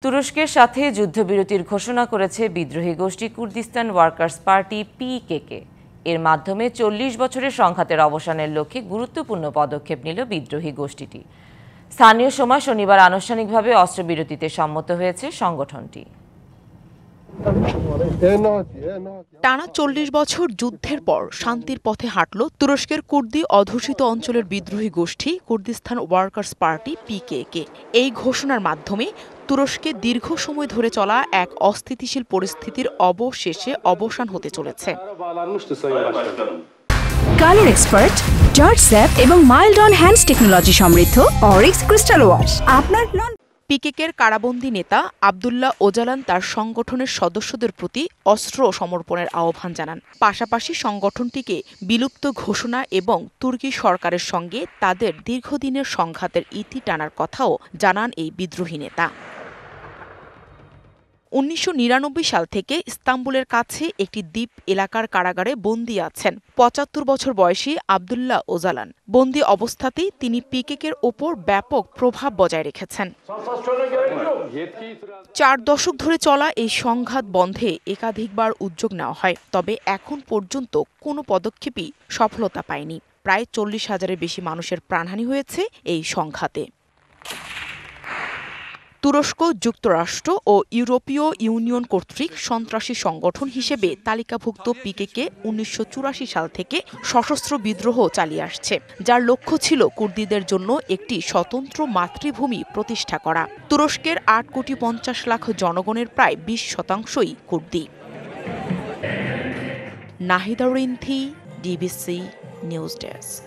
তুরস্কের সাথে যুদ্ধবিরতির ঘোষণা করেছে বিদ্রোহী গোষ্ঠী কুর্দিস্তান ওয়ার্কার্স পার্টি পিকেকে। এর মাধ্যমে ৪০ বছরের সংঘাতের অবসানের লক্ষ্যে গুরুত্বপূর্ণ পদক্ষেপ নিল বিদ্রোহী গোষ্ঠীটি। স্থানীয় সময় শনিবার আনুষ্ঠানিকভাবে অস্ত্রবিরতিতে সম্মত হয়েছে সংগঠনটি। টানা ৪০ বছর যুদ্ধের পর শান্তির পথে হাঁটল তুরস্কের কুর্দি অধ্যুষিত অঞ্চলের বিদ্রোহী গোষ্ঠী কুর্দিস্তান ওয়ার্কার্স পার্টি পিকেকে। এই ঘোষণার মাধ্যমে তুরস্কে দীর্ঘ সময় ধরে চলা এক অস্থিতিশীল পরিস্থিতির অবশেষে অবসান হতে চলেছে। কালার এক্সপার্ট, জর্জ স্যাপ এবং মাইল্ড অন হ্যান্ডস টেকনোলজি সমৃদ্ধ অরিক্স ক্রিস্টাল ওয়াশ আপনার পিকেকের কারাবন্দী নেতা আবদুল্লাহ ওজালান তার সংগঠনের সদস্যদের প্রতি অস্ত্র সমর্পণের আহ্বান জানান। পাশাপাশি সংগঠনটিকে বিলুপ্ত ঘোষণা এবং তুর্কি সরকারের সঙ্গে তাদের দীর্ঘদিনের সংঘাতের ইতি টানার কথাও জানান এই বিদ্রোহী নেতা। ১৯৯৯ সাল থেকে ইস্তাম্বুলের কাছে একটি দ্বীপ এলাকার কারাগারে বন্দী আছেন ৭৫ বছর বয়সী আবদুল্লাহ ওজালান। বন্দী অবস্থাতেই তিনি পিকেকের ওপর ব্যাপক প্রভাব বজায় রেখেছেন। ৪ দশক ধরে চলা এই সংঘাত বন্ধে একাধিকবার উদ্যোগ নেওয়া হয়, তবে এখন পর্যন্ত কোনো পদক্ষেপই সফলতা পায়নি। প্রায় ৪০,০০০-এর বেশি মানুষের প্রাণহানি হয়েছে এই সংঘাতে। তুরস্ক, যুক্তরাষ্ট্র ও ইউরোপীয় ইউনিয়ন কর্তৃক সন্ত্রাসী সংগঠন হিসেবে তালিকাভুক্ত পিকেকে ১৯৮৪ সাল থেকে সশস্ত্র বিদ্রোহ চালিয়ে আসছে, যার লক্ষ্য ছিল কুর্দিদের জন্য একটি স্বতন্ত্র মাতৃভূমি প্রতিষ্ঠা করা। তুরস্কের ৮,৫০,০০,০০০ জনগণের প্রায় ২০% কুর্দি। Nahida Rinthi, DBC news desk.